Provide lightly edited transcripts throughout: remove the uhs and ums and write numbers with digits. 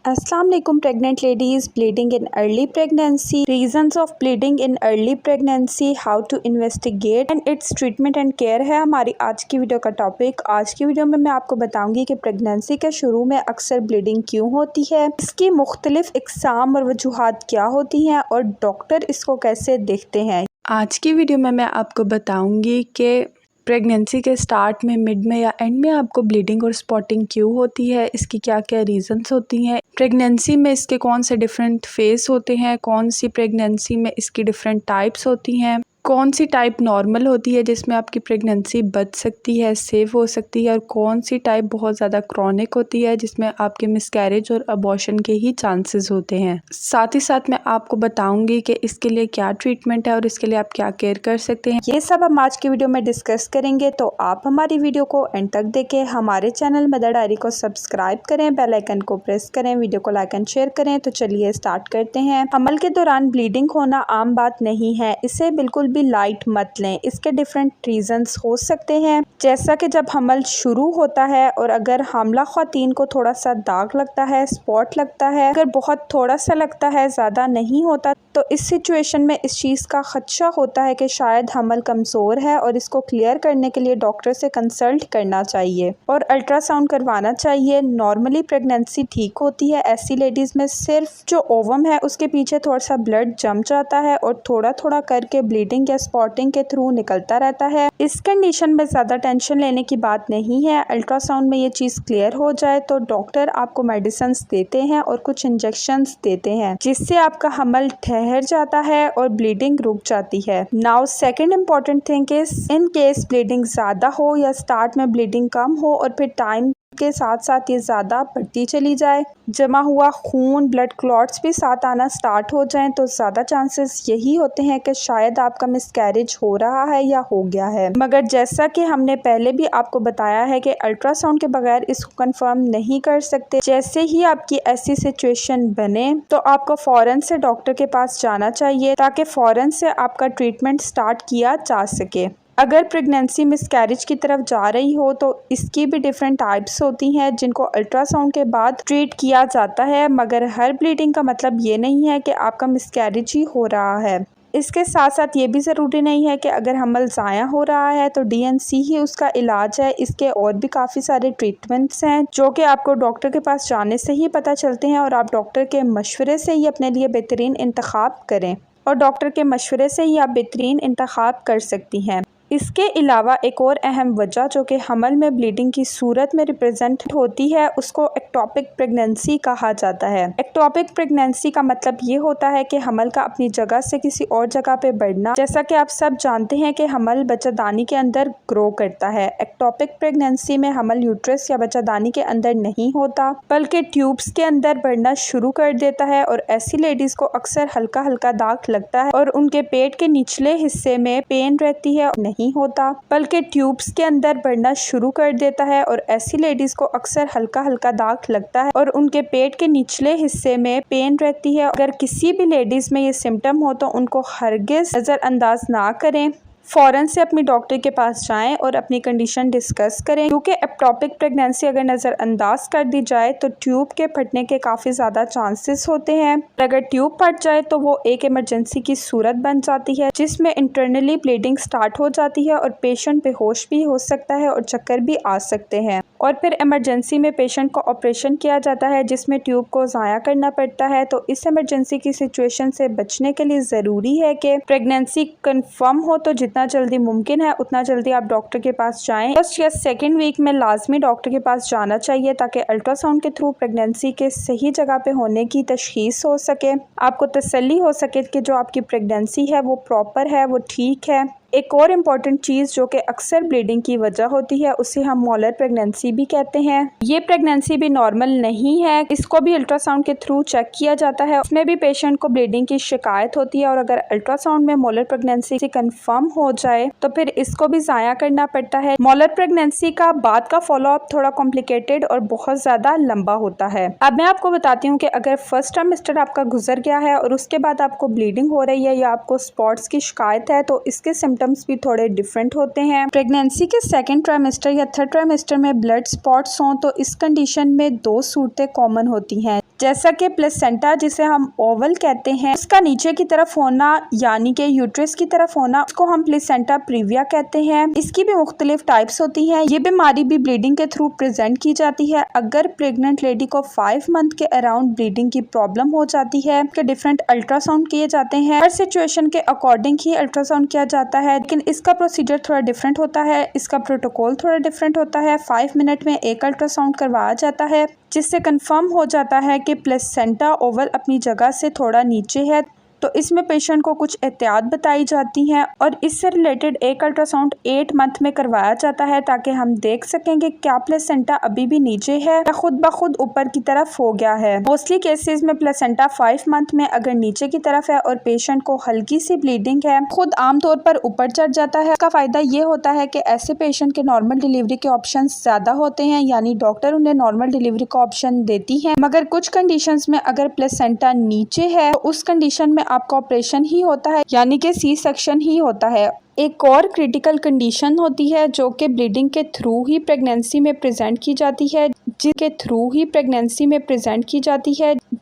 अस्सलाम वालेकुम pregnant ladies, bleeding in early pregnancy, reasons of bleeding in early pregnancy, how to investigate and its treatment and care है हमारी आज की video का टॉपिक। आज की वीडियो में मैं आपको बताऊंगी कि प्रेगनेंसी के शुरू में अक्सर ब्लीडिंग क्यों होती है, इसकी मुख्तलिफ इकसाम और वजूहात क्या होती हैं और डॉक्टर इसको कैसे देखते हैं। आज की वीडियो में मैं आपको बताऊँगी कि प्रेगनेंसी के स्टार्ट में, मिड में या एंड में आपको ब्लीडिंग और स्पॉटिंग क्यों होती है, इसकी क्या क्या रीज़न्स होती हैं, प्रेगनेंसी में इसके कौन से डिफरेंट फेज़ होते हैं, कौन सी प्रेगनेंसी में इसकी डिफरेंट टाइप्स होती हैं, कौन सी टाइप नॉर्मल होती है जिसमें आपकी प्रेगनेंसी बच सकती है, सेफ हो सकती है, और कौन सी टाइप बहुत ज़्यादा क्रॉनिक होती है जिसमें आपके मिसकैरेज और अबॉर्शन के ही चांसेस होते हैं। साथ ही साथ मैं आपको बताऊंगी कि इसके लिए क्या ट्रीटमेंट है और इसके लिए आप क्या केयर कर सकते हैं। ये सब हम आज की वीडियो में डिस्कस करेंगे, तो आप हमारी वीडियो को एंड तक देखें। हमारे चैनल मदर डायरी को सब्सक्राइब करें, बेल आइकन को प्रेस करें, वीडियो को लाइक एंड शेयर करें। तो चलिए स्टार्ट करते हैं। हमल के दौरान ब्लीडिंग होना आम बात नहीं है, इसे बिल्कुल भी लाइट मत लें। इसके डिफरेंट रीजंस हो सकते हैं, जैसा कि जब हमल शुरू होता है और अगर हामला ख्वातीन को थोड़ा सा दाग लगता है, स्पॉट लगता है, अगर बहुत थोड़ा सा लगता है, ज़्यादा नहीं होता, तो इस सिचुएशन में इस चीज़ का खदशा होता है कि शायद हमल कमज़ोर है और इसको क्लियर करने के लिए डॉक्टर से कंसल्ट करना चाहिए और अल्ट्रासाउंड करवाना चाहिए। नॉर्मली प्रेगनेंसी ठीक होती है ऐसी लेडीज़ में, सिर्फ जो ओवम है उसके पीछे थोड़ा सा ब्लड जम जाता है और थोड़ा थोड़ा करके ब्लीडिंग या स्पॉटिंग के थ्रू निकलता रहता है। इस कंडीशन में ज़्यादा टेंशन लेने की बात नहीं है। अल्ट्रासाउंड में ये चीज़ क्लियर हो जाए तो डॉक्टर आपको मेडिसिन देते हैं और कुछ इंजेक्शंस देते हैं, जिससे आपका हमल ठहर जाता है और ब्लीडिंग रुक जाती है। Now second important thing is, in case bleeding ज़्यादा हो या स्टार्ट में ब्लीडिंग कम हो और फिर टाइम के साथ साथ ये ज़्यादा बढ़ती चली जाए, जमा हुआ खून, ब्लड क्लॉट्स भी साथ आना स्टार्ट हो जाएं, तो ज़्यादा चांसेस यही होते हैं कि शायद आपका मिसकैरेज हो रहा है या हो गया है। मगर जैसा कि हमने पहले भी आपको बताया है कि अल्ट्रासाउंड के बगैर इसको कंफर्म नहीं कर सकते। जैसे ही आपकी ऐसी सिचुएशन बने तो आपको फ़ौरन से डॉक्टर के पास जाना चाहिए ताकि फ़ौरन से आपका ट्रीटमेंट स्टार्ट किया जा सके। अगर प्रेगनेंसी मिसकैरेज की तरफ जा रही हो तो इसकी भी डिफरेंट टाइप्स होती हैं जिनको अल्ट्रासाउंड के बाद ट्रीट किया जाता है, मगर हर ब्लीडिंग का मतलब ये नहीं है कि आपका मिसकैरेज ही हो रहा है। इसके साथ साथ ये भी ज़रूरी नहीं है कि अगर हमल ज़ाया हो रहा है तो DNC ही उसका इलाज है। इसके और भी काफ़ी सारे ट्रीटमेंट्स हैं जो कि आपको डॉक्टर के पास जाने से ही पता चलते हैं और आप डॉक्टर के मशवरे से ही अपने लिए बेहतरीन इंतखाब करें और डॉक्टर के मशवरे से ही आप बेहतरीन इंतखाब कर सकती हैं। इसके अलावा एक और अहम वजह जो कि हमल में ब्लीडिंग की सूरत में रिप्रेजेंट होती है, उसको एक्टोपिक प्रेगनेंसी कहा जाता है। एक्टोपिक प्रेगनेंसी का मतलब ये होता है कि हमल का अपनी जगह से किसी और जगह पे बढ़ना। जैसा कि आप सब जानते हैं कि हमल बच्चादानी के अंदर ग्रो करता है। एक्टोपिक प्रेगनेंसी में हमल यूट्रस या बच्चादानी के अंदर नहीं होता बल्कि ट्यूब्स के अंदर बढ़ना शुरू कर देता है और ऐसी लेडीज़ को अक्सर हल्का हल्का दाग लगता है और उनके पेट के निचले हिस्से में पेन रहती है, नहीं होता बल्कि ट्यूब्स के अंदर बढ़ना शुरू कर देता है और ऐसी लेडीज को अक्सर हल्का हल्का दाग लगता है और उनके पेट के निचले हिस्से में पेन रहती है। अगर किसी भी लेडीज में ये सिम्टम हो तो उनको हरगिज नज़रअंदाज ना करें, फ़ौरन से अपनी डॉक्टर के पास जाएं और अपनी कंडीशन डिस्कस करें, क्योंकि एक्टोपिक प्रेगनेंसी अगर नज़रअंदाज कर दी जाए तो ट्यूब के फटने के काफ़ी ज़्यादा चांसेस होते हैं। अगर ट्यूब फट जाए तो वो एक इमरजेंसी की सूरत बन जाती है जिसमें इंटरनली ब्लीडिंग स्टार्ट हो जाती है और पेशेंट बेहोश भी हो सकता है और चक्कर भी आ सकते हैं और फिर इमरजेंसी में पेशेंट को ऑपरेशन किया जाता है जिसमें ट्यूब को ज़ाया करना पड़ता है। तो इस इमरजेंसी की सिचुएशन से बचने के लिए ज़रूरी है कि प्रेगनेंसी कंफर्म हो तो जितना जल्दी मुमकिन है उतना जल्दी आप डॉक्टर के पास जाएं। फर्स्ट या सेकेंड वीक में लाजमी डॉक्टर के पास जाना चाहिए ताकि अल्ट्रासाउंड के थ्रू प्रेगनेंसी के सही जगह पे होने की तशखीस हो सके, आपको तसल्ली हो सके कि जो आपकी प्रेगनेंसी है वो प्रॉपर है, वो ठीक है। एक और इम्पॉर्टेंट चीज़ जो कि अक्सर ब्लीडिंग की वजह होती है उसे हम मोलर प्रेगनेंसी भी कहते हैं। ये प्रेगनेंसी भी नॉर्मल नहीं है, इसको भी अल्ट्रासाउंड के थ्रू चेक किया जाता है। उसमें भी पेशेंट को ब्लीडिंग की शिकायत होती है और अगर अल्ट्रासाउंड में मोलर प्रेगनेंसी कंफर्म हो जाए तो फिर इसको भी ज़ाया करना पड़ता है। मोलर प्रेगनेंसी का बाद का फॉलोअप थोड़ा कॉम्प्लिकेटेड और बहुत ज़्यादा लंबा होता है। अब मैं आपको बताती हूँ कि अगर फर्स्ट ट्राइमेस्टर आपका गुजर गया है और उसके बाद आपको ब्लीडिंग हो रही है या आपको स्पॉट्स की शिकायत है तो इसके सिम्टम्स भी थोड़े डिफरेंट होते हैं। प्रेगनेंसी के सेकंड ट्राइमेस्टर या थर्ड ट्राइमेस्टर में ब्लड स्पॉट्स हों तो इस कंडीशन में दो सूरतें कॉमन होती हैं। जैसा कि प्लेसेंटा जिसे हम ओवल कहते हैं उसका नीचे की तरफ होना यानी कि यूट्रस की तरफ होना उसको हम प्लेसेंटा प्रीविया कहते हैं। इसकी भी मुख्तलिफ टाइप्स होती हैं। ये बीमारी भी ब्लीडिंग के थ्रू प्रेजेंट की जाती है। अगर प्रेग्नेंट लेडी को 5 मंथ के अराउंड ब्लीडिंग की प्रॉब्लम हो जाती है तो डिफरेंट अल्ट्रासाउंड किए जाते हैं। हर सिचुएशन के अकॉर्डिंग ही अल्ट्रासाउंड किया जाता है, लेकिन इसका प्रोसीजर थोड़ा डिफरेंट होता है, इसका प्रोटोकॉल थोड़ा डिफरेंट होता है। 5 मिनट में एक अल्ट्रासाउंड करवाया जाता है जिससे कंफर्म हो जाता है कि प्लेसेंटा ओवल अपनी जगह से थोड़ा नीचे है। तो इसमें पेशेंट को कुछ एहतियात बताई जाती हैं और इससे रिलेटेड एक अल्ट्रासाउंड 8 मंथ में करवाया जाता है ताकि हम देख सकें कि क्या प्लेसेंटा अभी भी नीचे है या खुद ब खुद ऊपर की तरफ हो गया है। मोस्टली केसेस में प्लेसेंटा 5 मंथ में अगर नीचे की तरफ है और पेशेंट को हल्की सी ब्लीडिंग है खुद आमतौर पर ऊपर चढ़ जाता है। इसका फायदा ये होता है कि ऐसे पेशेंट के नॉर्मल डिलीवरी के ऑप्शन ज्यादा होते हैं, यानी डॉक्टर उन्हें नॉर्मल डिलीवरी का ऑप्शन देती है। मगर कुछ कंडीशंस में अगर प्लेसेंटा नीचे है तो उस कंडीशन में आपका ऑपरेशन ही होता है, यानी कि सी सेक्शन ही होता है। एक और क्रिटिकल कंडीशन होती है जो कि ब्लीडिंग के थ्रू ही प्रेगनेंसी में प्रेजेंट की जाती है,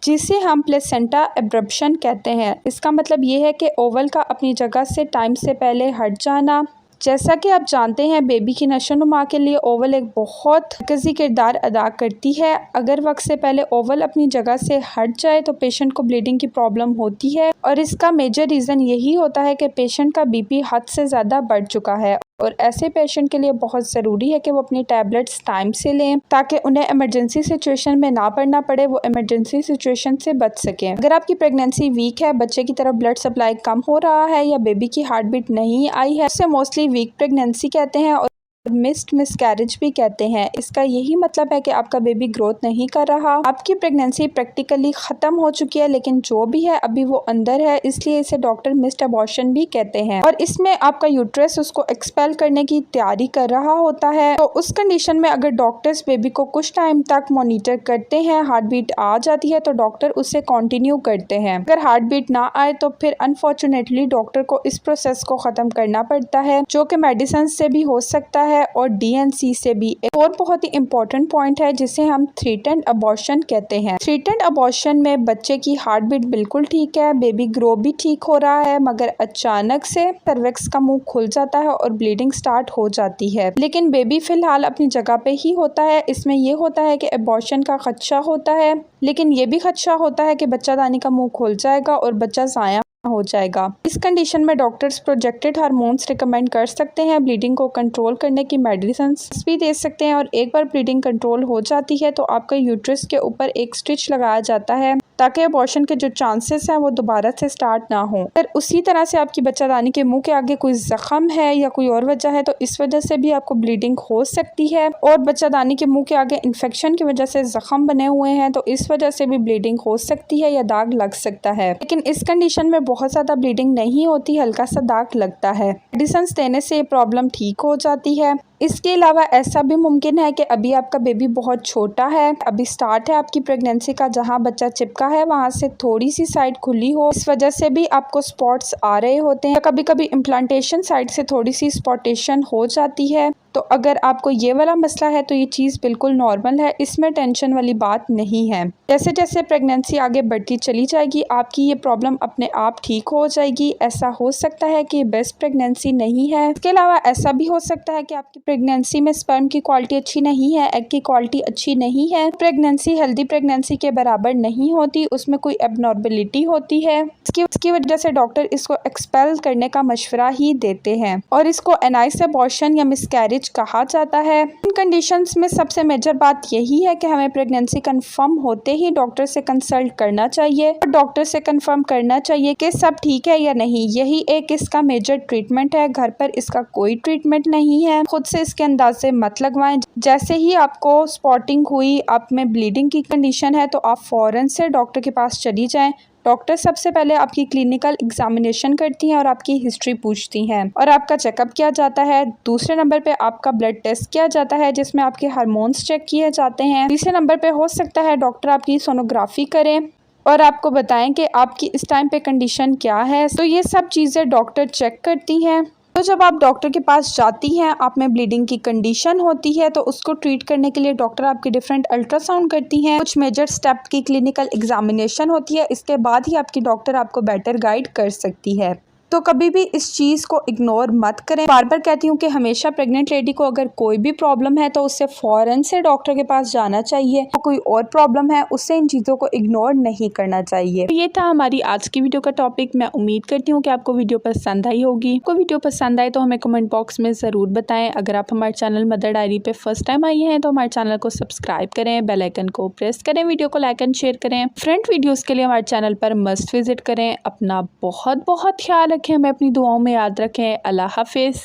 जिसे हम प्लेसेंटा एब्रप्शन कहते हैं। इसका मतलब ये है कि ओवल का अपनी जगह से टाइम से पहले हट जाना। जैसा कि आप जानते हैं बेबी की नशोनुमा के लिए ओवल एक बहुत मरकज़ी किरदार अदा करती है। अगर वक्त से पहले ओवल अपनी जगह से हट जाए तो पेशेंट को ब्लीडिंग की प्रॉब्लम होती है और इसका मेजर रीज़न यही होता है कि पेशेंट का बीपी हद से ज़्यादा बढ़ चुका है और ऐसे पेशेंट के लिए बहुत ज़रूरी है कि वो अपनी टैबलेट्स टाइम से लें ताकि उन्हें इमरजेंसी सिचुएशन में ना पड़ना पड़े, वो इमरजेंसी सिचुएशन से बच सकें। अगर आपकी प्रेगनेंसी वीक है, बच्चे की तरफ ब्लड सप्लाई कम हो रहा है या बेबी की हार्ट बीट नहीं आई है, उसे मोस्टली वीक प्रेगनेंसी कहते हैं और मिसकैरेज भी कहते हैं। इसका यही मतलब है कि आपका बेबी ग्रोथ नहीं कर रहा, आपकी प्रेगनेंसी प्रैक्टिकली ख़त्म हो चुकी है, लेकिन जो भी है अभी वो अंदर है, इसलिए इसे डॉक्टर मिस्ड अबॉर्शन भी कहते हैं। और इसमें आपका यूट्रस उसको एक्सपेल करने की तैयारी कर रहा होता है। तो उस कंडीशन में अगर डॉक्टर्स बेबी को कुछ टाइम तक मॉनिटर करते हैं, हार्ट बीट आ जाती है तो डॉक्टर उसे कंटिन्यू करते हैं। अगर हार्ट बीट ना आए तो फिर अनफॉर्चुनेटली डॉक्टर को इस प्रोसेस को ख़त्म करना पड़ता है, जो कि मेडिसिन से भी हो सकता है और DNC से भी। एक और बहुत ही इम्पोर्टेंट पॉइंट है जिसे हम थ्रेटेंड अबॉर्शन कहते हैं। थ्रेटेंड अबॉर्शन में बच्चे की हार्ट बीट बिल्कुल ठीक है, बेबी ग्रो भी ठीक हो रहा है, मगर अचानक से सर्विक्स का मुंह खुल जाता है और ब्लीडिंग स्टार्ट हो जाती है, लेकिन बेबी फिलहाल अपनी जगह पे ही होता है। इसमें यह होता है कि अबॉर्शन का खदशा होता है, लेकिन ये भी खदशा होता है कि बच्चादानी का मुंह खुल जाएगा और बच्चा ज़ाया हो जाएगा। इस कंडीशन में डॉक्टर्स प्रोजेक्टेड हार्मोन्स रिकमेंड कर सकते हैं, ब्लीडिंग को कंट्रोल करने की मेडिसिन भी दे सकते हैं और एक बार ब्लीडिंग कंट्रोल हो जाती है तो आपका यूट्रस के ऊपर एक स्टिच लगाया जाता है ताकि अबॉर्शन के जो चांसेस हैं वो दोबारा से स्टार्ट ना हो। अगर उसी तरह से आपकी बच्चादानी के मुंह के आगे कोई जख्म है या कोई और वजह है तो इस वजह से भी आपको ब्लीडिंग हो सकती है, और बच्चादानी के मुंह के आगे इन्फेक्शन की वजह से जख्म बने हुए हैं तो इस वजह से भी ब्लीडिंग हो सकती है या दाग लग सकता है। लेकिन इस कंडीशन में बहुत ज़्यादा ब्लीडिंग नहीं होती, हल्का सा दाग लगता है। मेडिसिन देने से ये प्रॉब्लम ठीक हो जाती है। इसके अलावा ऐसा भी मुमकिन है कि अभी आपका बेबी बहुत छोटा है, अभी स्टार्ट है आपकी प्रेगनेंसी का, जहां बच्चा चिपका है वहां से थोड़ी सी साइड खुली हो, इस वजह से भी आपको स्पॉट्स आ रहे होते हैं। कभी कभी इम्प्लांटेशन साइड से थोड़ी सी स्पॉटेशन हो जाती है। तो अगर आपको ये वाला मसला है तो ये चीज़ बिल्कुल नॉर्मल है, इसमें टेंशन वाली बात नहीं है। जैसे जैसे प्रेगनेंसी आगे बढ़ती चली जाएगी आपकी ये प्रॉब्लम अपने आप ठीक हो जाएगी। ऐसा हो सकता है कि बेस्ट प्रेगनेंसी नहीं है। इसके अलावा ऐसा भी हो सकता है कि आपकी प्रेगनेंसी में स्पर्म की क्वालिटी अच्छी नहीं है, एग की क्वालिटी अच्छी नहीं है, प्रेगनेंसी हेल्दी प्रेगनेंसी के बराबर नहीं होती, उसमें कोई एबनॉर्मलिटी होती है। इसकी वजह से डॉक्टर इसको एक्सपेल करने का मशवरा ही देते हैं और इसको एनाइस अबॉर्शन या मिसकैरेज कहा जाता है। इन कंडीशंस में सबसे मेजर बात यही है कि हमें प्रेगनेंसी कंफर्म होते ही डॉक्टर से कंसल्ट करना चाहिए और डॉक्टर से कंफर्म करना चाहिए कि सब ठीक है या नहीं। यही एक इसका मेजर ट्रीटमेंट है। घर पर इसका कोई ट्रीटमेंट नहीं है, खुद से इसके अंदाजे मत लगवाएं। जैसे ही आपको स्पॉटिंग हुई, आप में ब्लीडिंग की कंडीशन है, तो आप फौरन से डॉक्टर के पास चली जाएं। डॉक्टर सबसे पहले आपकी क्लिनिकल एग्जामिनेशन करती हैं और आपकी हिस्ट्री पूछती हैं और आपका चेकअप किया जाता है। दूसरे नंबर पे आपका ब्लड टेस्ट किया जाता है जिसमें आपके हार्मोन्स चेक किए जाते हैं। तीसरे नंबर पे हो सकता है डॉक्टर आपकी सोनोग्राफी करें और आपको बताएं कि आपकी इस टाइम पे कंडीशन क्या है। तो ये सब चीज़ें डॉक्टर चेक करती हैं। तो जब आप डॉक्टर के पास जाती हैं, आप में ब्लीडिंग की कंडीशन होती है, तो उसको ट्रीट करने के लिए डॉक्टर आपकी डिफरेंट अल्ट्रासाउंड करती हैं, कुछ मेजर स्टेप की क्लिनिकल एग्जामिनेशन होती है। इसके बाद ही आपकी डॉक्टर आपको बेटर गाइड कर सकती है। तो कभी भी इस चीज़ को इग्नोर मत करें। बार बार कहती हूँ कि हमेशा प्रेग्नेंट लेडी को अगर कोई भी प्रॉब्लम है तो उससे फ़ौरन से डॉक्टर के पास जाना चाहिए। तो कोई और प्रॉब्लम है उससे इन चीज़ों को इग्नोर नहीं करना चाहिए। तो ये था हमारी आज की वीडियो का टॉपिक। मैं उम्मीद करती हूँ कि आपको वीडियो पसंद आई होगी। आपको वीडियो पसंद आए तो हमें कमेंट बॉक्स में ज़रूर बताएं। अगर आप हमारे चैनल मदर डायरी पे फर्स्ट टाइम आई हैं तो हमारे चैनल को सब्सक्राइब करें, बेल आइकन को प्रेस करें, वीडियो को लाइक एंड शेयर करें। फ्रेंड वीडियोज़ के लिए हमारे चैनल पर मस्ट विजिट करें। अपना बहुत बहुत ख्याल रखें, हमें अपनी दुआओं में याद रखें। अल्लाह हाफिज़।